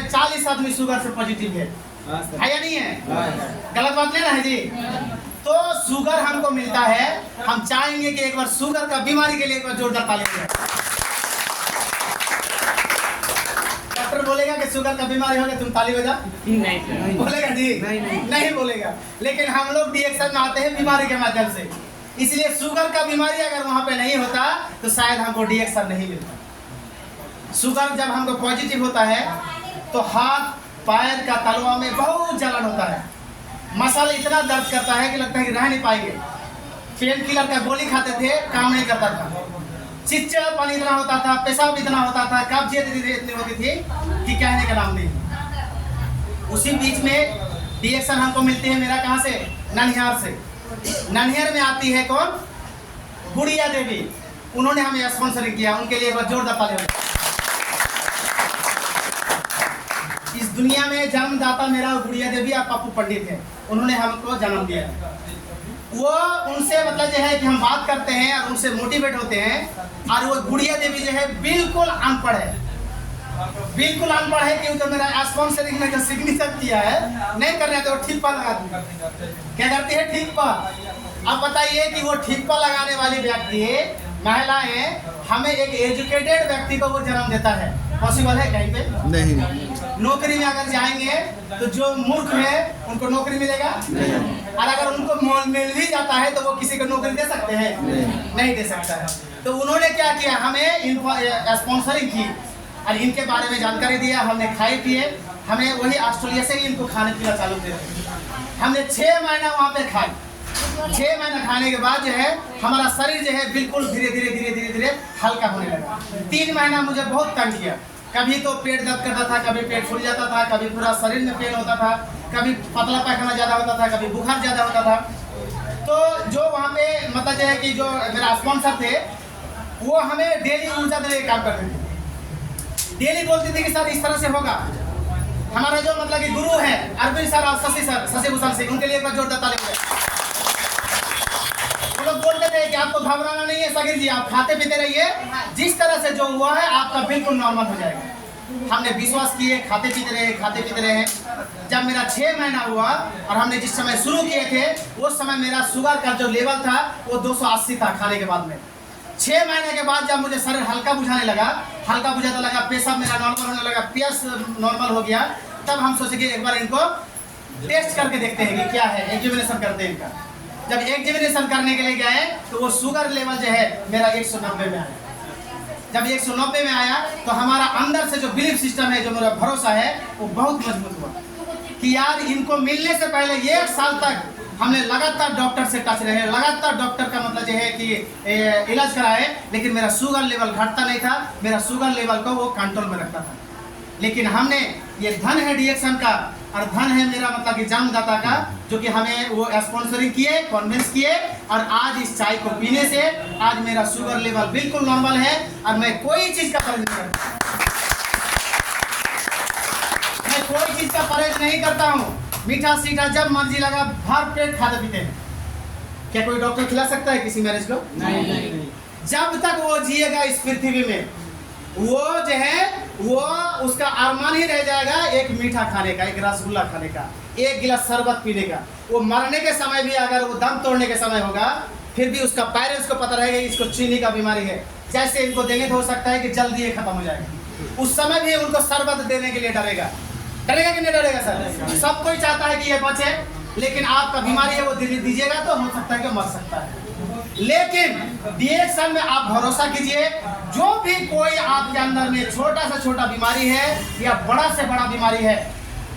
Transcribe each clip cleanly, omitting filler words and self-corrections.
40 आदमी शुगर से पॉजिटिव है या नहीं है? गलत बात नहीं ना है जी? तो शुगर हमको मिलता है, हम चाहेंगे कि एक बार शुगर का बीमारी के लिए एक बार जोरदार ताली बजाएं। डॉक्टर बोलेगा कि शुगर का बीमारी हो गया तुम ताली बजा? नहीं बोलेगा जी? नहीं बोलेगा। लेकिन हम लोग रिएक्शन में आते हैं बीमारी के माध्यम से, इसलिए शुगर का बीमारी अगर वहां पे नहीं होता तो शायद हमको रिएक्शन नहीं मिलता। शुगर जब हमको पॉजिटिव होता है तो हाथ पैर का तलवा में बहुत जलन होता है, मसल इतना दर्द करता है कि लगता है कि रह नहीं पाएंगे। पेन किलर का गोली खाते थे, काम नहीं करता था, चिड़चिड़ापन इतना होता था, पेशाब इतना होता था, कब्जियत इतनी होती थी कि कहने का नाम नहीं। उसी बीच में रिएक्शन हमको मिलती है, मेरा कहाँ से? ननिहार से। ननिहार में आती है कौन? गुड़िया देवी, उन्होंने हमें स्पॉन्सर किया, उनके लिए जोरदार ताली। इस दुनिया में जन्मदाता मेरा गुड़िया देवी और पप्पू पंडित है, उन्होंने हमको जन्म दिया। वो उनसे मतलब जो है कि हम बात करते हैं और उनसे मोटिवेट होते हैं। और वो गुड़िया देवी जो है बिल्कुल अनपढ़ है, बिल्कुल अनपढ़ है कि तो मेरा स्पॉन्सरिंग में जो सिग्नेचर किया है नहीं करने तो ठीक पर लगा दूँ। क्या करती है? ठीक पर। अब बताइए कि वो ठीक पर लगाने वाली व्यक्ति महिलाएं हमें एक एजुकेटेड व्यक्ति को वो जन्म देता है, पॉसिबल है कहीं पे? नहीं। नौकरी में अगर जाएंगे तो जो मूर्ख है उनको नौकरी मिलेगा और अगर उनको मिल भी जाता है तो वो किसी को नौकरी दे सकते हैं? नहीं दे सकता है। तो उन्होंने क्या किया, हमें स्पॉन्सरिंग की और इनके बारे में जानकारी दिया, हमने खाए पिए, हमें वही ऑस्ट्रेलिया से ही इनको खाने पीना चालू किया। हमने 6 महीना वहाँ पे खाए। 6 महीना खाने के बाद जो है हमारा शरीर जो है बिल्कुल धीरे धीरे हल्का होने लगा। 3 महीना मुझे बहुत तंग किया, कभी तो पेट दर्द करता था, कभी पेट फूल जाता था, कभी पूरा शरीर में पेन होता था, कभी पतला पैखाना ज़्यादा होता था, कभी बुखार ज़्यादा होता था। तो जो वहाँ पे मतलब जो है कि जो मेरा स्पॉन्सर थे वो हमें डेली ऊर्जा देने का काम करते थे। डेली बोलते थे कि सर इस तरह से होगा। हमारा जो मतलब कि गुरु है अरविंद सर और शशि भूषण सिंह, उनके लिए एक बार जोरदार ताली बजाएं। वो लोग बोलते थे कि आपको घबराना नहीं है सागिर जी, आप खाते पीते रहिए, जिस तरह से जो हुआ है आपका बिल्कुल नॉर्मल हो जाएगा। हमने विश्वास किए, खाते पीते रहे। जब मेरा 6 महीना हुआ और हमने जिस समय शुरू किए थे उस समय मेरा शुगर का जो लेवल था वो 280 था खाने के बाद में। 6 महीने के बाद जब मुझे शरीर हल्का बुझाने लगा, हल्का बुझाता लगा, पेशाब मेरा नॉर्मल होने लगा, पीएस नॉर्मल हो गया, तब हम सोचे कि एक बार इनको टेस्ट करके देखते हैं कि क्या है, एग्जामिनेशन करते हैं इनका। जब एग्जामिनेशन करने के लिए गए तो वो शुगर लेवल जो है मेरा 190 में आया। जब 190 में आया तो हमारा अंदर से जो बिलीफ सिस्टम है, जो मेरा भरोसा है वो बहुत मजबूत हुआ कि यार इनको मिलने से पहले 1 साल तक हमने लगातार डॉक्टर से टच रहे, लगातार डॉक्टर का मतलब ये है कि इलाज कराए, लेकिन मेरा शुगर लेवल घटता नहीं था, मेरा शुगर लेवल को वो कंट्रोल में रखता था। लेकिन हमने ये धन है रिएक्शन का और धन है मेरा मतलब कि जन्मदाता का, जो कि हमें वो स्पॉन्सरिंग किए, कन्विंस किए और आज इस चाय को पीने से आज मेरा शुगर लेवल बिल्कुल नॉर्मल है और मैं कोई चीज का परहेज नहीं करता। मैं कोई चीज का परहेज नहीं करता हूँ। मीठा सीठा जब मर्जी लगा भर पेट खाते पीते हैं। क्या कोई डॉक्टर खिला सकता है किसी मैरिज को? नहीं। जब तक वो जिएगा इस पृथ्वी में वो जो है वो उसका अरमान ही रह जाएगा एक मीठा खाने का, एक रसगुल्ला खाने का, एक गिलास शरबत पीने का। वो मरने के समय भी अगर वो दम तोड़ने के समय होगा फिर भी उसका पेरेंट्स को पता रहेगा इसको चीनी का बीमारी है, जैसे इनको देंगे तो हो सकता है कि जल्दी ये खत्म हो जाएगा। उस समय भी उनको शरबत देने के लिए डरेगा कि नहीं डरेगा? सर सब कोई चाहता है कि ये बचे, लेकिन आपका बीमारी है वो दीजिएगा तो हो सकता है कि मर सकता है। लेकिन रिएक्शन में आप भरोसा कीजिए, जो भी कोई आपके अंदर में छोटा से छोटा बीमारी है या बड़ा से बड़ा बीमारी है,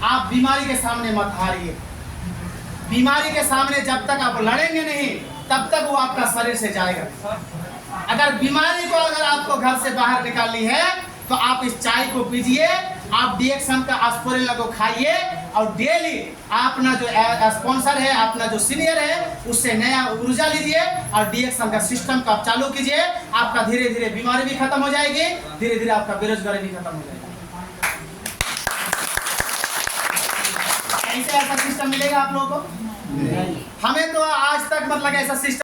आप बीमारी के सामने मत हारिए। बीमारी के सामने जब तक आप लड़ेंगे नहीं तब तक वो आपका शरीर से जाएगा। अगर बीमारी को अगर आपको घर से बाहर निकालनी है तो आप इस चाय को पीजिए, आप रिएक्शन का एस्पिरिन को खाइए और डेली अपना जो स्पॉन्सर है, अपना जो सीनियर है उससे नया ऊर्जा लीजिए और रिएक्शन का सिस्टम को आप चालू कीजिए। आपका धीरे धीरे बीमारी भी खत्म हो जाएगी, धीरे धीरे आपका बेरोजगारी भी खत्म हो जाएगी। ऐसे ऐसा सिस्टम मिलेगा आप लोगों को? हमें तो आज तक मतलब ऐसा सिस्टम